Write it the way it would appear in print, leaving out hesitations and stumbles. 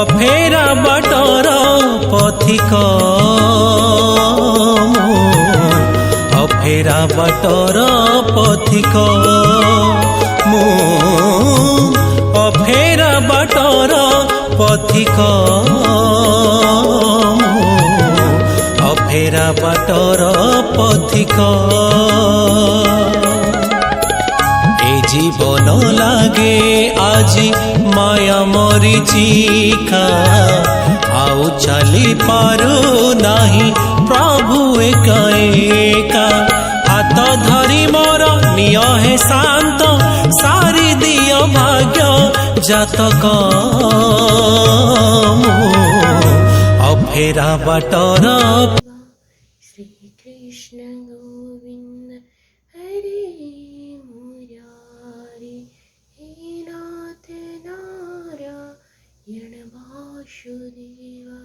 ଅଫେରା ବାଟର ପଥିକ ଅଫେରା ବାଟର ପଥିକ ମୁଁ ଅଫେରା ବାଟର ପଥିକ ଅଫେରା ବାଟର ପଥିକ ଏ ଜୀବନ ଲାଗେ ଆଜି ମାୟା ମରିଚିକା ଆଉ ଚାଲି ପାରୁ ନାହିଁ ପ୍ରଭୁ ଏକା ଏକା ହାତ ଧରି ମୋର ନିଅ ହେ ଶାନ୍ତ ସାରି ଦିଅ ଭାଗ୍ୟ ଜାତକ ଅଫେରା ବାଟର श्री कृष्ण गोविंद हरे मुरारी हे नाथ नारायण वासुदेवा।